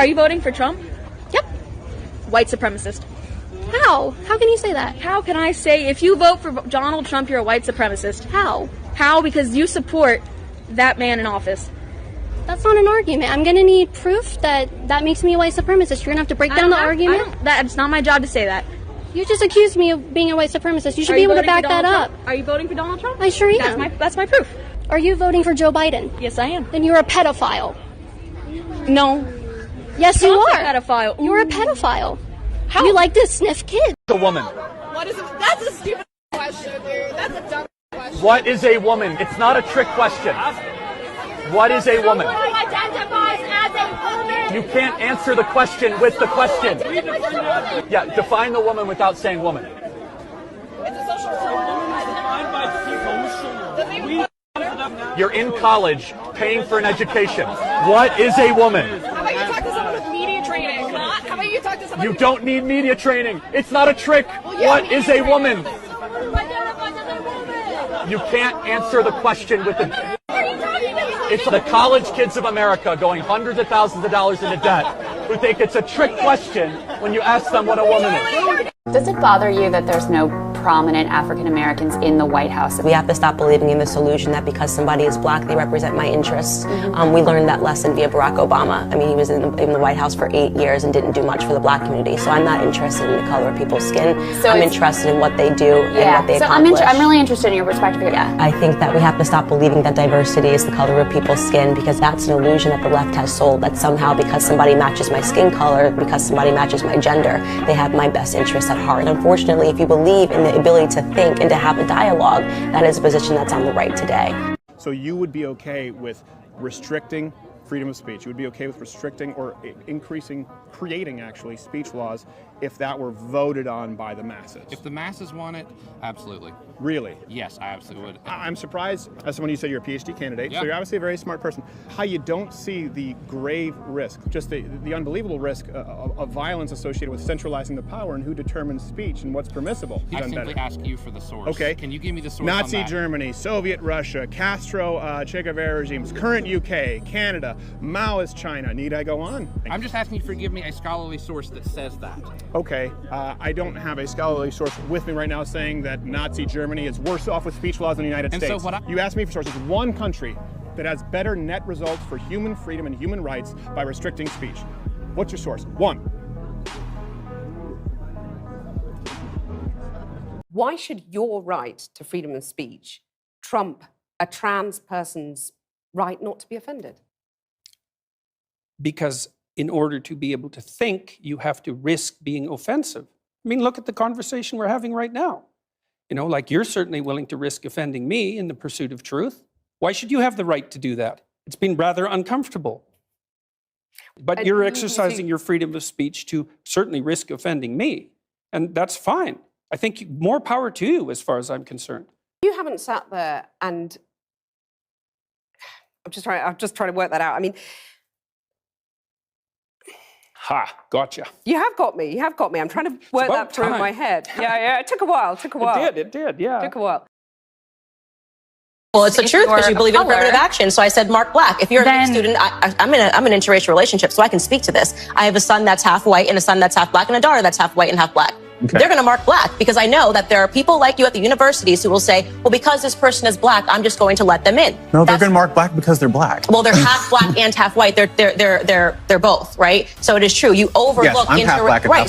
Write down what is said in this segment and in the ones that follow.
Are you voting for Trump? Yep. White supremacist. How? How can you say that? How can I say if you vote for Donald Trump, you're a white supremacist? How? How? Because you support that man in office. That's not an argument. I'm going to need proof that makes me a white supremacist. You're going to have to break down the argument. That's not my job to say that. You just accused me of being a white supremacist. You should be able to back that up. Are you voting for Donald Trump? I sure am. That's my proof. Are you voting for Joe Biden? Yes, I am. Then you're a pedophile. No. Yes, you are. A pedophile. You're a pedophile. How? You like to sniff kids. A woman. What is it? That's a stupid question, dude. That's a dumb question. What is a woman? It's not a trick question. What is a woman? Who identifies as a woman? You can't answer the question with the question. Yeah, define the woman without saying woman. It's a social construct. You're in college, paying for an education. What is a woman? How about you talk to someone with media training? How about you talk to someone You don't need media training. It's not a trick. What is a woman? who identifies as a woman? You can't answer the question with the... What are you talking about? It's the college kids of America going hundreds of thousands of dollars into debt who think it's a trick question when you ask them what a woman is. Does it bother you that there's no prominent African Americans in the White House? We have to stop believing in this illusion that because somebody is black, they represent my interests. We learned that lesson via Barack Obama. I mean, he was in the White House for 8 years and didn't do much for the black community. So I'm not interested in the color of people's skin. So I'm interested in what they do and what they accomplish. I'm really interested in your perspective here. Yeah, I think that we have to stop believing that diversity is the color of people's skin, because that's an illusion that the left has sold, that somehow because somebody matches my skin color, because somebody matches my gender, they have my best interests at heart. Unfortunately, if you believe in the ability to think and to have a dialogue, that is a position that's on the right today. So you would be okay with restricting freedom of speech? You would be okay with restricting or creating actually speech laws if that were voted on by the masses? If the masses want it, absolutely. Really? Yes, I absolutely would. I'm surprised, as someone, you said you're a PhD candidate, so you're obviously a very smart person, how you don't see the grave risk, just the unbelievable risk of violence associated with centralizing the power and who determines speech and what's permissible. I simply ask you for the source. Okay. Can you give me the source Nazi on that? Germany, Soviet Russia, Castro, Che Guevara regimes, current UK, Canada, Maoist China. Need I go on? I'm just asking you to give me a scholarly source that says that. Okay, I don't have a scholarly source with me right now saying that Nazi Germany is worse off with speech laws than the United States. So you asked me for sources. One country that has better net results for human freedom and human rights by restricting speech. What's your source? One. Why should your right to freedom of speech trump a trans person's right not to be offended? Because in order to be able to think, you have to risk being offensive. I mean, look at the conversation we're having right now. You know, like, you're certainly willing to risk offending me in the pursuit of truth. Why should you have the right to do that? It's been rather uncomfortable. But you're exercising your freedom of speech to certainly risk offending me. And that's fine. I think more power to you as far as I'm concerned. You haven't sat there and... I'm just trying to work that out. I mean... Ha, gotcha. You have got me. I'm trying to work that through in my head. Yeah, it took a while. It did, yeah. It took a while. Well, it's the truth because you believe in affirmative action. So I said, Mark Black. If you're a student, I'm in an interracial relationship, so I can speak to this. I have a son that's half white and a son that's half black and a daughter that's half white and half black. Okay. They're going to mark black because I know that there are people like you at the universities who will say, well, because this person is black, I'm just going to let them in. No, they're going to mark black because they're black. Well, they're half black and half white. They're both, right? So it is true. You overlook interracial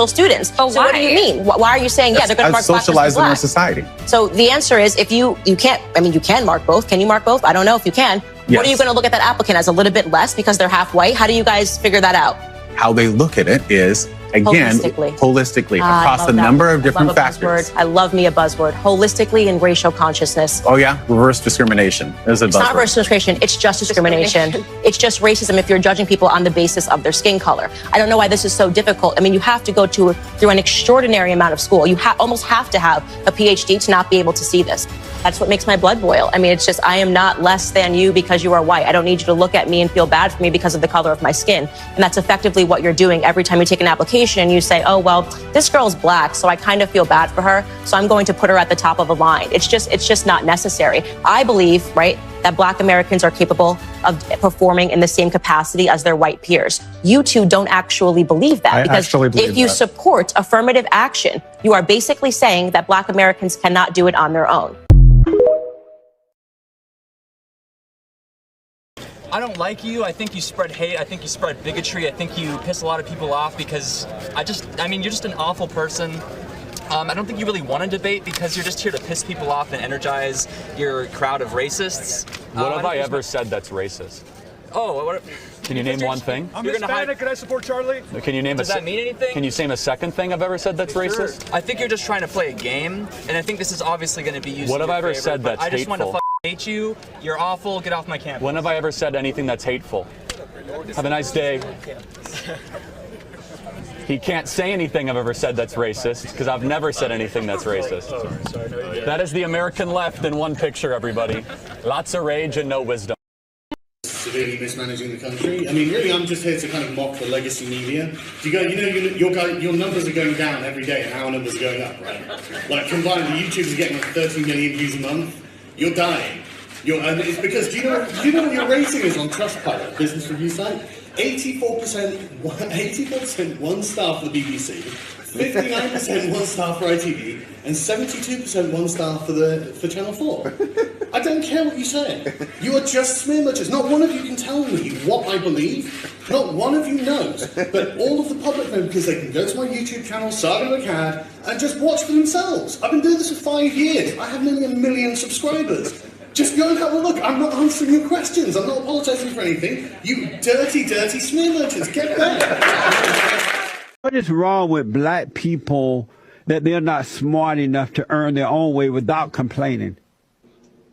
students. Oh, so what do you mean? Why are you saying they're going to mark black because they're black? Socialized in our society. So the answer is, if you can't, I mean, you can mark both. Can you mark both? I don't know if you can. Yes. What are you going to look at that applicant as a little bit less because they're half white? How do you guys figure that out? How they look at it is, again, holistically across a number of different factors. I love me a buzzword. Holistically and racial consciousness. Oh yeah, reverse discrimination. There's a buzzword. It's not reverse discrimination. It's just discrimination. It's just racism if you're judging people on the basis of their skin color. I don't know why this is so difficult. I mean, you have to go through an extraordinary amount of school. You almost have to have a PhD to not be able to see this. That's what makes my blood boil. I mean, it's just, I am not less than you because you are white. I don't need you to look at me and feel bad for me because of the color of my skin. And that's effectively what you're doing every time you take an application conversation and you say, oh, well, this girl's black, so I kind of feel bad for her, so I'm going to put her at the top of the line. It's just not necessary. I believe, right, that black Americans are capable of performing in the same capacity as their white peers. You two don't actually believe that. Because if you support affirmative action, you are basically saying that black Americans cannot do it on their own. I don't like you. I think you spread hate. I think you spread bigotry. I think you piss a lot of people off because I mean, you're just an awful person. I don't think you really want to debate because you're just here to piss people off and energize your crowd of racists. What have I ever said that's racist? Oh, what? Can you name one thing? I'm Hispanic. Can I support Charlie? Can you name Does that mean anything? Can you name a second thing I've ever said that's racist? I think you're just trying to play a game, and I think this is obviously going to be used. What have I ever said that's hateful? I just want to hate you. You're awful. Get off my campus. When have I ever said anything that's hateful? Have a nice day. He can't say anything I've ever said that's racist because I've never said anything that's racist. That is the American left in one picture, everybody. Lots of rage and no wisdom. Severely mismanaging the country. I mean, really, I'm just here to kind of mock the legacy media. Your numbers are going down every day, and our numbers are going up, right? Like combined, YouTube's are getting like 30 million views a month. You're dying. And it's because do you know what your rating is on Trustpilot, business review site? 84% 1 star for the BBC, 59% 1 star for ITV, and 72% 1 star for Channel 4. I don't care what you say. You are just smear mutchers. Not one of you can tell me what I believe. Not one of you knows. But all of the public know because they can go to my YouTube channel, Saga McCad, and just watch for themselves. I've been doing this for 5 years. I have nearly 1 million subscribers. Just go and have a look. I'm not answering your questions. I'm not apologising for anything. You dirty, dirty smear merchants. Get back. What is wrong with black people that they're not smart enough to earn their own way without complaining?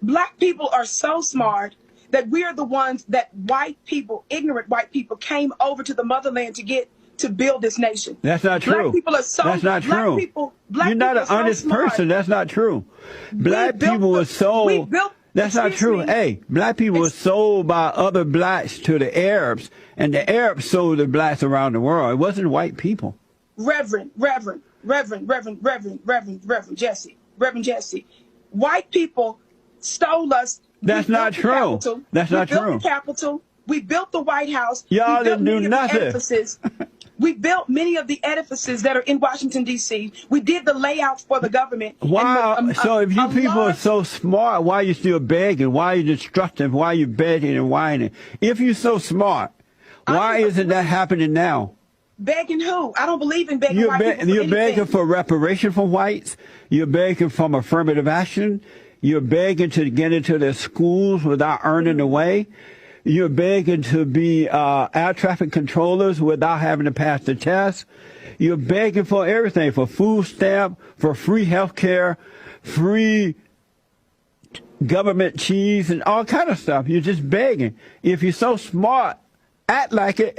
Black people are so smart that we are the ones that white people, ignorant white people, came over to the motherland to build this nation. That's not true. Black people are so. That's not true. You're not an honest person. That's not true. Black people are so. That's not true. Hey, black people were sold by other blacks to the Arabs, and the Arabs sold the blacks around the world. It wasn't white people. Reverend Jesse. White people stole us. That's not true. That's not true. We built the Capitol. We built the White House. Y'all didn't do nothing. We built many of the edifices that are in Washington, D.C. We did the layouts for the government. Wow. So if you people are so smart, why are you still begging? Why are you destructive? Why are you begging and whining? If you're so smart, why isn't that happening now? Begging who? I don't believe in begging white people for You're begging for reparation for whites. You're begging from affirmative action. You're begging to get into their schools without earning the way. You're begging to be air traffic controllers without having to pass the test. You're begging for everything, for food stamp, for free health care, free government cheese, and all kind of stuff. You're just begging. If you're so smart, act like it.